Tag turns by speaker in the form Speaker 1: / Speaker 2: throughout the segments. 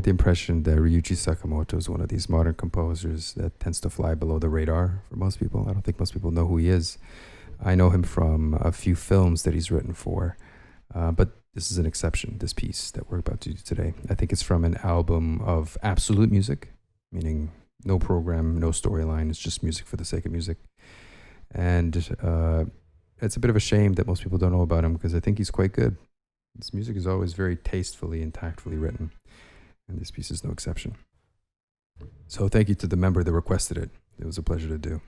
Speaker 1: get the impression that Ryuichi Sakamoto is one of these modern composers that tends to fly below the radar for most people. I don't think most people know who he is. I know him from a few films that he's written for, but this is an exception, this piece that we're about to do today. I think it's from an album of absolute music, meaning no program, no storyline. It's just music for the sake of music. And it's a bit of a shame that most people don't know about him because I think he's quite good. His music is always very tastefully and tactfully written, and this piece is no exception. So thank you to the member that requested it. It was a pleasure to do.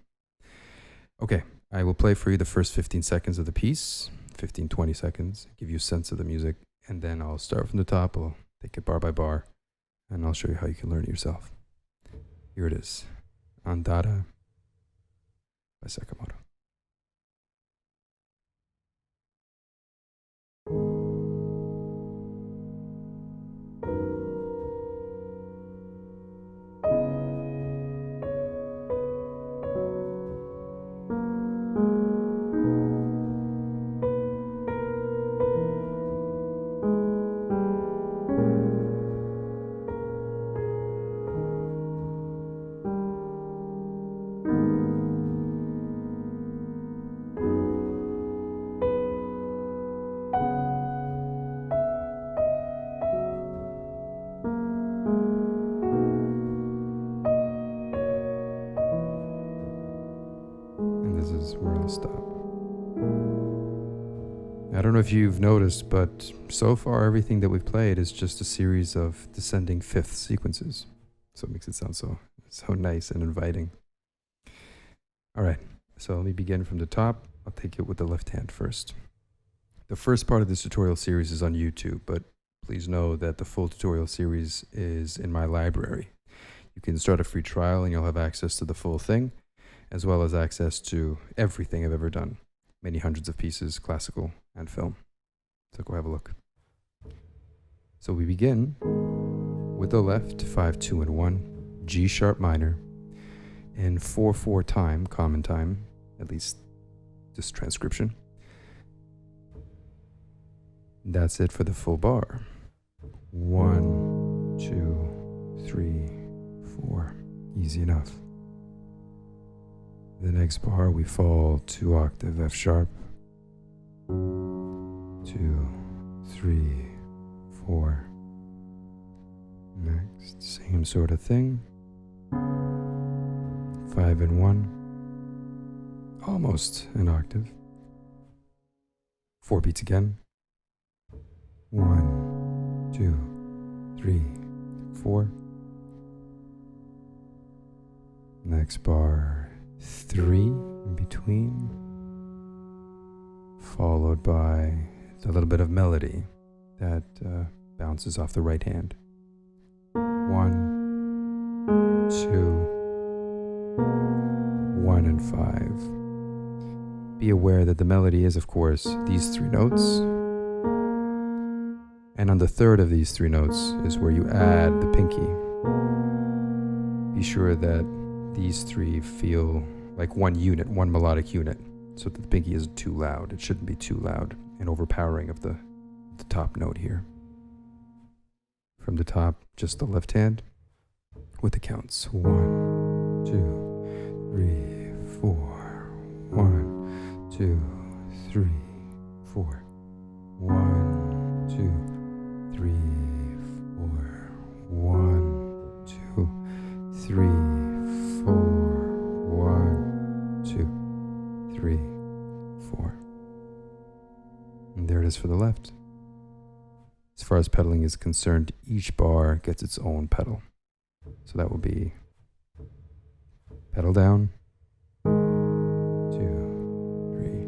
Speaker 1: Okay, I will play for you the first 15 seconds of the piece, 15, 20 seconds, give you a sense of the music, and then I'll start from the top. I'll take it bar by bar, and I'll show you how you can learn it yourself. Here it is, Andata by Sakamoto. This is where I'll stop. I don't know if you've noticed, but so far everything that we've played is just a series of descending fifth sequences. So it makes it sound so nice and inviting. All right, so let me begin from the top. I'll take it with the left hand first. The first part of this tutorial series is on YouTube, but please know that the full tutorial series is in my library. You can start a free trial and you'll have access to the full thing, as well as access to everything I've ever done. Many hundreds of pieces, classical and film. So go have a look. So we begin with the left 5, 2, and 1, G sharp minor, in 4/4 time, common time, at least this transcription. That's it for the full bar. 1, 2, 3, 4. Easy enough. The next bar we fall 2 octave F sharp. 2, 3, 4. Next, same sort of thing. 5 and 1. Almost an octave. 4 beats again. 1, 2, 3, 4. Next bar 3 in between, followed by a little bit of melody that bounces off the right hand. 1, 2, 1 and 5. Be aware that the melody is, of course, these 3 notes. And on the third of these 3 notes is where you add the pinky. Be sure that these 3 feel like one unit, one melodic unit, so that the pinky isn't too loud. It shouldn't be too loud and overpowering of the top note here. From the top, just the left hand with the counts. 1, 2, 3, 4. 1, 2, 3, 4. 1, 2, 3, 4. 1, 2, 3, 4. 1, 2, 3, 4. And there it is for the left. As far as pedaling is concerned, each bar gets its own pedal. So that will be pedal down, 2, 3,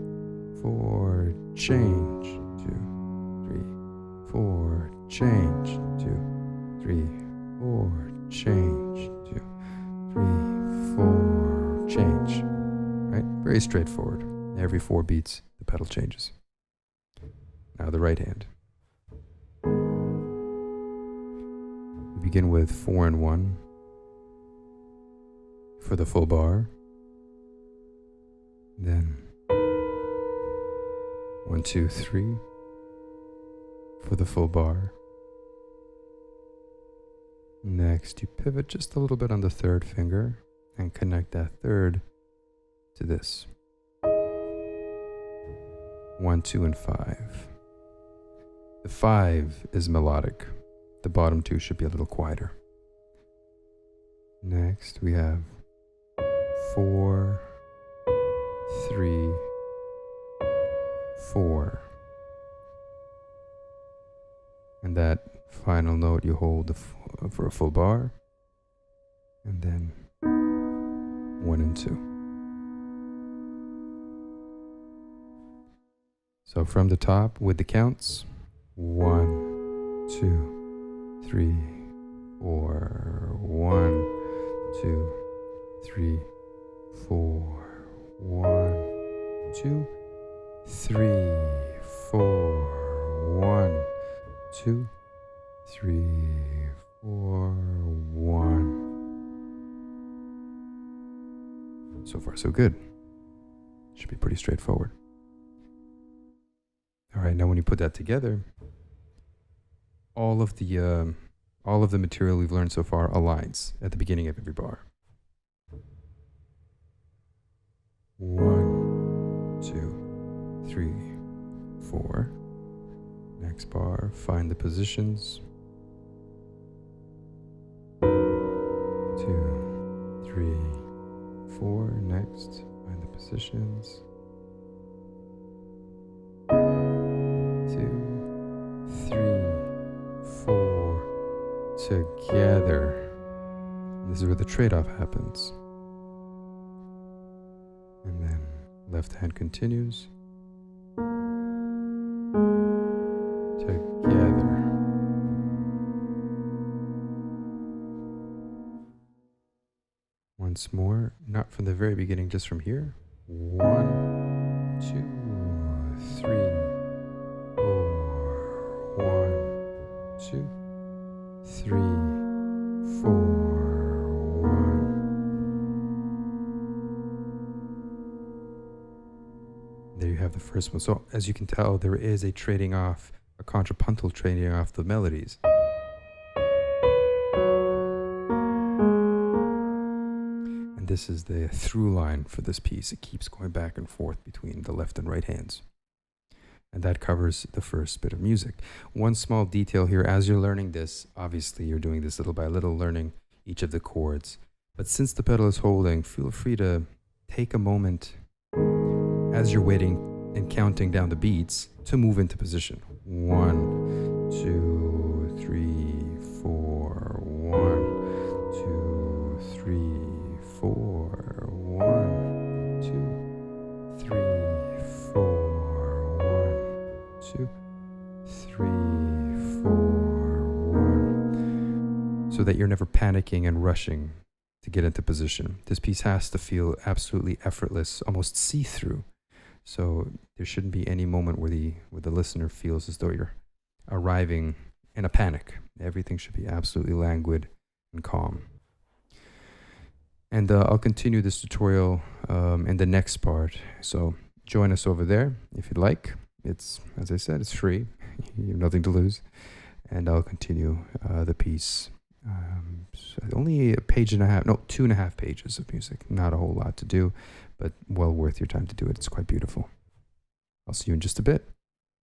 Speaker 1: 4, change, 2, 3, 4, change, 2, 3, 4, change, 2, 3, 4, change. Right? Very straightforward. Every 4 beats, the pedal changes. Now the right hand. We begin with 4 and 1 for the full bar. Then 1, 2, 3 for the full bar. Next, you pivot just a little bit on the third finger and connect that third to this. 1, 2, and 5. The 5 is melodic. The bottom 2 should be a little quieter. Next, we have 4, 3, 4. And that final note you hold for a full bar. And then 1 and 2. So from the top with the counts, 1, 2, 3, 4, 1, 2, 3, 4, 1, 2, 3, 4, 1, 2, 3, 4, 1. So far, so good. Should be pretty straightforward. All right, now when you put that together, all of the material we've learned so far aligns at the beginning of every bar. 1, 2, 3, 4. Next bar, find the positions. 2, 3, 4. Next, find the positions. 2, 3, 4. Together. This is where the trade-off happens. And then left hand continues. Together. Once more, not from the very beginning, just from here. 1, 2, 3, 4. 1, 2, 3, 4. 1. There you have the first one. So as you can tell, there is a trading off, a contrapuntal trading off the melodies. And this is the through line for this piece. It keeps going back and forth between the left and right hands. And that covers the first bit of music. One small detail here, as you're learning this, obviously you're doing this little by little, learning each of the chords. But since the pedal is holding, feel free to take a moment as you're waiting and counting down the beats to move into position. 1, 2, 3, 4. 1, 2, 3, 4. 1, 2, 3, 4. 2, 3, 4, 1. So that you're never panicking and rushing to get into position. This piece has to feel absolutely effortless, almost see-through. So there shouldn't be any moment where the listener feels as though you're arriving in a panic. Everything should be absolutely languid and calm. And I'll continue this tutorial in the next part. So join us over there if you'd like. It's, as I said, it's free. You have nothing to lose. And I'll continue the piece. Only a page and a half, no, 2.5 pages of music. Not a whole lot to do, but well worth your time to do it. It's quite beautiful. I'll see you in just a bit.